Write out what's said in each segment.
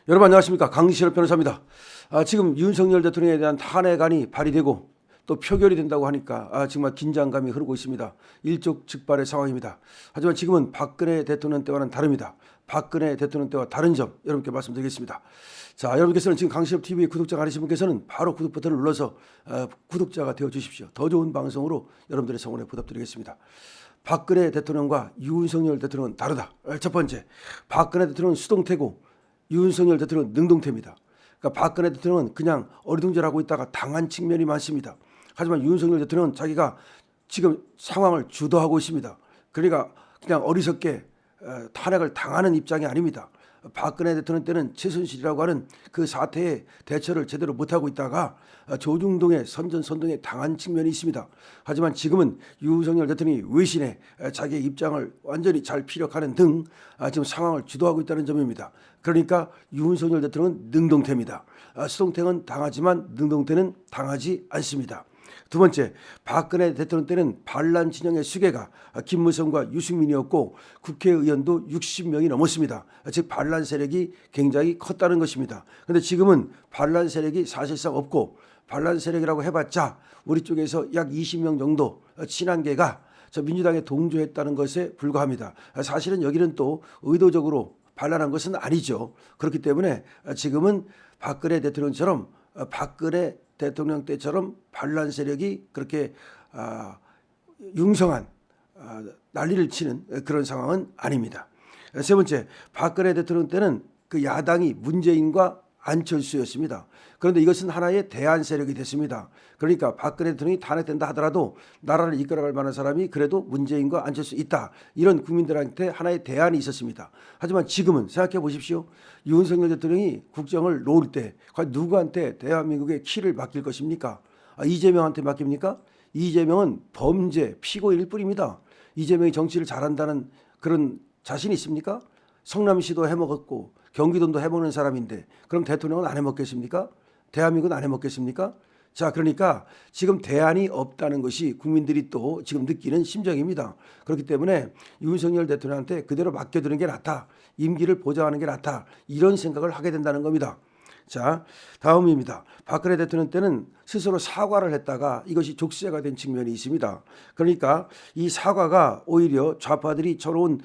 여러분 안녕하십니까, 강시럽 변호사입니다. 지금 윤석열 대통령에 대한 탄핵안이 발의되고 또 표결이 된다고 하니까 정말 긴장감이 흐르고 있습니다. 일촉즉발의 상황입니다. 하지만 지금은 박근혜 대통령 때와는 다릅니다. 박근혜 대통령 때와 다른 점 여러분께 말씀드리겠습니다. 자, 여러분께서는 지금 강시럽 TV 구독자가 아니신 분께서는 바로 구독 버튼을 눌러서 구독자가 되어 주십시오. 더 좋은 방송으로 여러분들의 성원에 보답드리겠습니다. 박근혜 대통령과 윤석열 대통령은 다르다. 첫 번째, 박근혜 대통령은 수동태고 윤석열 대통령은 능동태입니다. 그러니까 박근혜 대통령은 그냥 어리둥절하고 있다가 당한 측면이 많습니다. 하지만 윤석열 대통령은 자기가 지금 상황을 주도하고 있습니다. 그러니까 그냥 어리석게 탄핵을 당하는 입장이 아닙니다. 박근혜 대통령 때는 최순실이라고 하는 그 사태에 대처를 제대로 못하고 있다가 조중동의 선전선동에 당한 측면이 있습니다. 하지만 지금은 윤석열 대통령이 외신에 자기의 입장을 완전히 잘 피력하는 등 지금 상황을 주도하고 있다는 점입니다. 그러니까 윤석열 대통령은 능동태입니다. 수동태는 당하지만 능동태는 당하지 않습니다. 두 번째, 박근혜 대통령 때는 반란 진영의 수괴가 김무성과 유승민이었고 국회의원도 60명이 넘었습니다. 즉 반란 세력이 굉장히 컸다는 것입니다. 그런데 지금은 반란 세력이 사실상 없고 반란 세력이라고 해봤자 우리 쪽에서 약 20명 정도 친한계가 민주당에 동조했다는 것에 불과합니다. 사실은 여기는 또 의도적으로 반란한 것은 아니죠. 그렇기 때문에 지금은 박근혜 대통령처럼 박근혜 대통령 때처럼 반란 세력이 그렇게 융성한 난리를 치는 그런 상황은 아닙니다. 세 번째, 박근혜 대통령 때는 그 야당이 문재인과 안철수였습니다. 그런데 이것은 하나의 대안 세력이 됐습니다. 그러니까 박근혜 대통령이 탄핵된다 하더라도 나라를 이끌어갈 만한 사람이 그래도 문재인과 안철수 있다. 이런 국민들한테 하나의 대안이 있었습니다. 하지만 지금은 생각해 보십시오. 윤석열 대통령이 국정을 놓을 때 과연 누구한테 대한민국의 키를 맡길 것입니까? 이재명한테 맡깁니까? 이재명은 범죄 피고인일 뿐입니다. 이재명이 정치를 잘한다는 그런 자신이 있습니까? 성남시도 해먹었고 경기도도 해먹는 사람인데 그럼 대통령은 안 해먹겠습니까? 대한민국은 안 해먹겠습니까? 자, 그러니까 지금 대안이 없다는 것이 국민들이 또 지금 느끼는 심정입니다. 그렇기 때문에 윤석열 대통령한테 그대로 맡겨두는 게 낫다. 임기를 보장하는 게 낫다. 이런 생각을 하게 된다는 겁니다. 자, 다음입니다. 박근혜 대통령 때는 스스로 사과를 했다가 이것이 족쇄가 된 측면이 있습니다. 그러니까 이 사과가 오히려 좌파들이 쳐놓은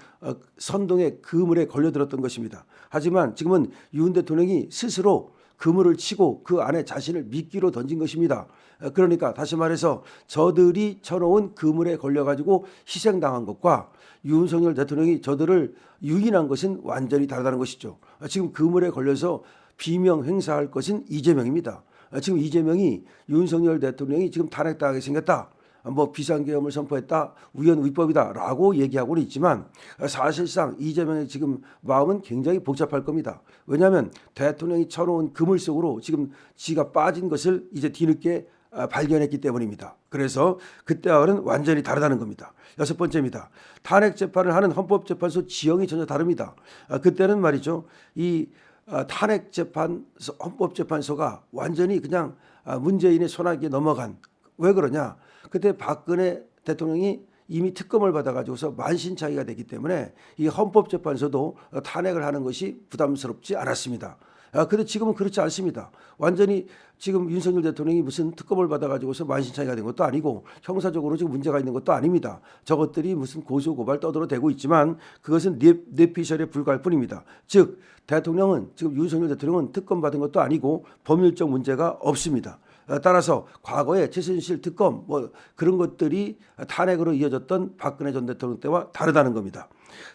선동의 그물에 걸려들었던 것입니다. 하지만 지금은 윤 대통령이 스스로 그물을 치고 그 안에 자신을 미끼로 던진 것입니다. 그러니까 다시 말해서 저들이 쳐놓은 그물에 걸려가지고 희생당한 것과 윤석열 대통령이 저들을 유인한 것은 완전히 다르다는 것이죠. 지금 그물에 걸려서 비명 행사할 것은 이재명입니다. 지금 이재명이 윤석열 대통령이 지금 탄핵당하게 생겼다. 뭐 비상계엄을 선포했다. 우연위법이다 라고 얘기하고는 있지만 사실상 이재명의 지금 마음은 굉장히 복잡할 겁니다. 왜냐하면 대통령이 쳐놓은 그물 속으로 지금 지가 빠진 것을 이제 뒤늦게 발견했기 때문입니다. 그래서 그때와는 완전히 다르다는 겁니다. 여섯 번째입니다. 탄핵 재판을 하는 헌법재판소 지형이 전혀 다릅니다. 그때는 말이죠. 이 탄핵재판소, 헌법재판소가 완전히 그냥 문재인의 손아귀에 넘어간, 왜 그러냐? 그때 박근혜 대통령이 이미 특검을 받아가지고서 만신창이가 됐기 때문에 이 헌법재판소도 탄핵을 하는 것이 부담스럽지 않았습니다. 그런데 지금은 그렇지 않습니다. 완전히 지금 윤석열 대통령이 무슨 특검을 받아가지고서 만신창이가 된 것도 아니고 형사적으로 지금 문제가 있는 것도 아닙니다. 저것들이 무슨 고소고발 떠들어대고 있지만 그것은 뇌피셜에 불과할 뿐입니다. 즉 대통령은 지금 윤석열 대통령은 특검 받은 것도 아니고 법률적 문제가 없습니다. 따라서 과거에 최순실 특검 뭐 그런 것들이 탄핵으로 이어졌던 박근혜 전 대통령 때와 다르다는 겁니다.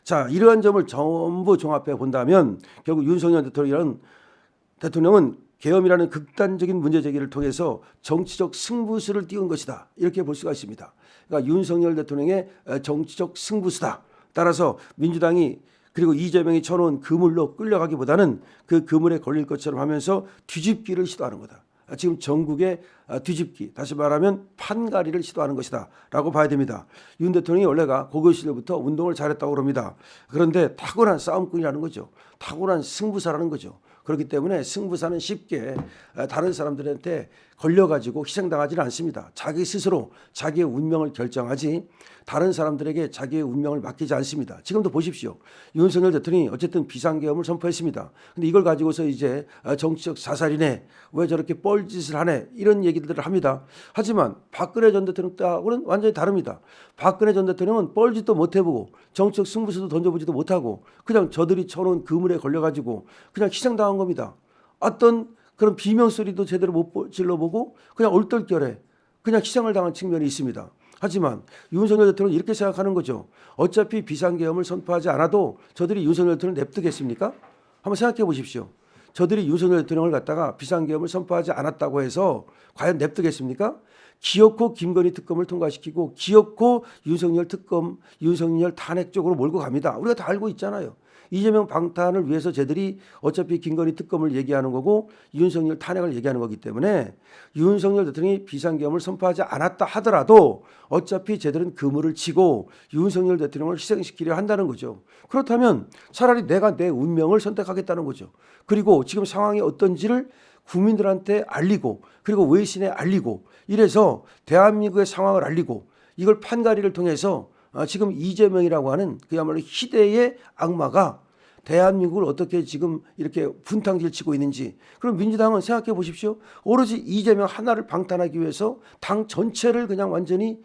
자, 이러한 점을 전부 종합해 본다면 결국 윤석열 대통령은 계엄이라는 극단적인 문제 제기를 통해서 정치적 승부수를 띄운 것이다. 이렇게 볼 수가 있습니다. 그러니까 윤석열 대통령의 정치적 승부수다. 따라서 민주당이 그리고 이재명이 쳐놓은 그물로 끌려가기보다는 그 그물에 걸릴 것처럼 하면서 뒤집기를 시도하는 거다. 지금 전국의 뒤집기, 다시 말하면 판가리를 시도하는 것이다 라고 봐야 됩니다. 윤 대통령이 원래가 고교 시절부터 운동을 잘했다고 그럽니다. 그런데 탁월한 싸움꾼이라는 거죠. 탁월한 승부사라는 거죠. 그렇기 때문에 승부사는 쉽게 다른 사람들한테 걸려가지고 희생당하지는 않습니다. 자기 스스로 자기의 운명을 결정하지 다른 사람들에게 자기의 운명을 맡기지 않습니다. 지금도 보십시오. 윤석열 대통령이 어쨌든 비상계엄을 선포했습니다. 근데 이걸 가지고서 이제 정치적 자살이네, 왜 저렇게 뻘짓을 하네, 이런 얘기들을 합니다. 하지만 박근혜 전 대통령 때하고는 완전히 다릅니다. 박근혜 전 대통령은 뻘짓도 못 해보고 정치적 승부수도 던져보지도 못하고 그냥 저들이 쳐놓은 그물에 걸려가지고 그냥 희생당한 겁니다. 어떤 그런 비명소리도 제대로 못 질러보고 그냥 얼떨결에 그냥 희생을 당한 측면이 있습니다. 하지만 윤석열 대통령은 이렇게 생각하는 거죠. 어차피 비상계엄을 선포하지 않아도 저들이 윤석열 대통령을 냅두겠습니까? 한번 생각해 보십시오. 저들이 윤석열 대통령을 갖다가 비상계엄을 선포하지 않았다고 해서 과연 냅두겠습니까? 기어코 김건희 특검을 통과시키고 기어코 윤석열 특검, 윤석열 탄핵 쪽으로 몰고 갑니다. 우리가 다 알고 있잖아요. 이재명 방탄을 위해서 쟤들이 어차피 김건희 특검을 얘기하는 거고 윤석열 탄핵을 얘기하는 거기 때문에 윤석열 대통령이 비상계엄을 선포하지 않았다 하더라도 어차피 쟤들은 그물을 치고 윤석열 대통령을 희생시키려 한다는 거죠. 그렇다면 차라리 내가 내 운명을 선택하겠다는 거죠. 그리고 지금 상황이 어떤지를 국민들한테 알리고 그리고 외신에 알리고 이래서 대한민국의 상황을 알리고 이걸 판가리를 통해서 지금 이재명이라고 하는 그야말로 희대의 악마가 대한민국을 어떻게 지금 이렇게 분탕질 치고 있는지. 그럼 민주당은 생각해 보십시오. 오로지 이재명 하나를 방탄하기 위해서 당 전체를 그냥 완전히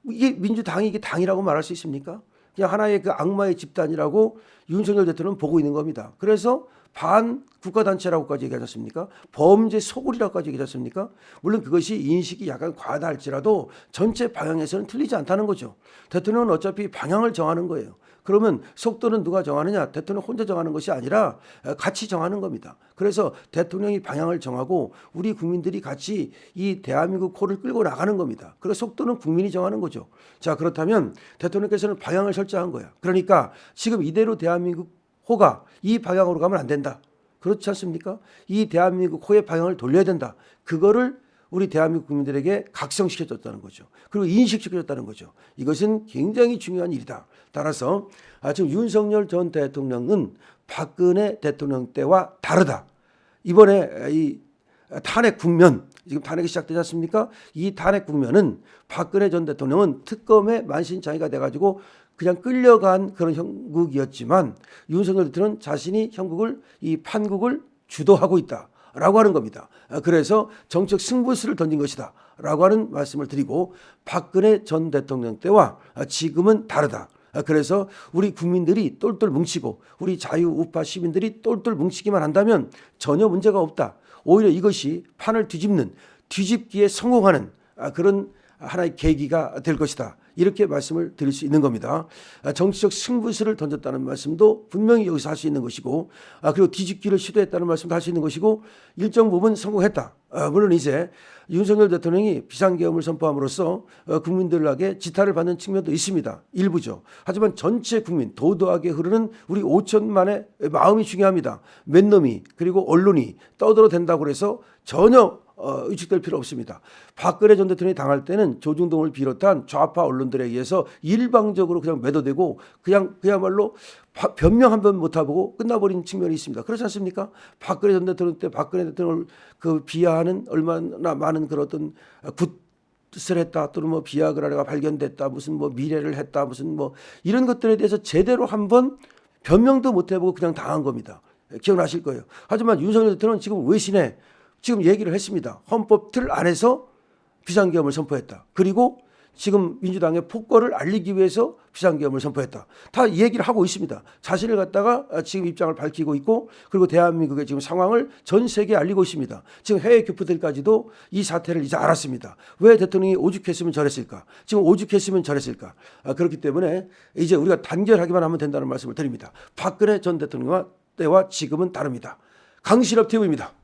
이게 민주당이 이게 당이라고 말할 수 있습니까? 그냥 하나의 그 악마의 집단이라고 윤석열 대통령은 보고 있는 겁니다. 그래서 반 국가단체라고까지 얘기하지 않습니까? 범죄 소굴이라고까지 얘기하지 않습니까? 물론 그것이 인식이 약간 과하다 할지라도 전체 방향에서는 틀리지 않다는 거죠. 대통령은 어차피 방향을 정하는 거예요. 그러면 속도는 누가 정하느냐? 대통령 혼자 정하는 것이 아니라 같이 정하는 겁니다. 그래서 대통령이 방향을 정하고 우리 국민들이 같이 이 대한민국 코를 끌고 나가는 겁니다. 그래서 속도는 국민이 정하는 거죠. 자, 그렇다면 대통령께서는 방향을 설정한 거야. 그러니까 지금 이대로 대한민국 호가 이 방향으로 가면 안 된다. 그렇지 않습니까? 이 대한민국 호의 방향을 돌려야 된다. 그거를 우리 대한민국 국민들에게 각성시켜줬다는 거죠. 그리고 인식시켜줬다는 거죠. 이것은 굉장히 중요한 일이다. 따라서 지금 윤석열 전 대통령은 박근혜 대통령 때와 다르다. 이번에 이 탄핵 국면, 지금 탄핵이 시작되지 않습니까? 이 탄핵 국면은 박근혜 전 대통령은 특검의 만신창이가 돼가지고 그냥 끌려간 그런 형국이었지만 윤석열 대통령은 자신이 형국을 이 판국을 주도하고 있다라고 하는 겁니다. 그래서 정책 승부수를 던진 것이다 라고 하는 말씀을 드리고 박근혜 전 대통령 때와 지금은 다르다. 그래서 우리 국민들이 똘똘 뭉치고 우리 자유우파 시민들이 똘똘 뭉치기만 한다면 전혀 문제가 없다. 오히려 이것이 판을 뒤집기에 성공하는 그런 하나의 계기가 될 것이다. 이렇게 말씀을 드릴 수 있는 겁니다. 정치적 승부수를 던졌다는 말씀도 분명히 여기서 할 수 있는 것이고 그리고 뒤집기를 시도했다는 말씀도 할 수 있는 것이고 일정 부분 성공했다. 물론 이제 윤석열 대통령이 비상계엄을 선포함으로써 국민들에게 지탄을 받는 측면도 있습니다. 일부죠. 하지만 전체 국민 도도하게 흐르는 우리 5천만의 마음이 중요합니다. 몇 놈이 그리고 언론이 떠들어댄다고 해서 전혀 의식될 필요 없습니다. 박근혜 전 대통령이 당할 때는 조중동을 비롯한 좌파 언론들에 의해서 일방적으로 그냥 매도되고 그야말로 변명 한 번 못하고 끝나버린 측면이 있습니다. 그렇지 않습니까? 박근혜 전 대통령 때 박근혜 대통령을 그 비하하는 얼마나 많은 그런 어떤 굿을 했다 또는 뭐 비아그라가 발견됐다 무슨 뭐 미래를 했다 무슨 뭐 이런 것들에 대해서 제대로 한번 변명도 못해보고 그냥 당한 겁니다. 기억나실 거예요. 하지만 윤석열 대통령은 지금 외신에 지금 얘기를 했습니다. 헌법 틀 안에서 비상계엄을 선포했다. 그리고 지금 민주당의 폭거를 알리기 위해서 비상계엄을 선포했다. 다 얘기를 하고 있습니다. 자신을 갖다가 지금 입장을 밝히고 있고 그리고 대한민국의 지금 상황을 전 세계에 알리고 있습니다. 지금 해외 교포들까지도 이 사태를 이제 알았습니다. 왜 대통령이 오죽했으면 저랬을까? 지금 오죽했으면 저랬을까? 그렇기 때문에 이제 우리가 단결하기만 하면 된다는 말씀을 드립니다. 박근혜 전 대통령과 때와 지금은 다릅니다. 강신업 TV입니다.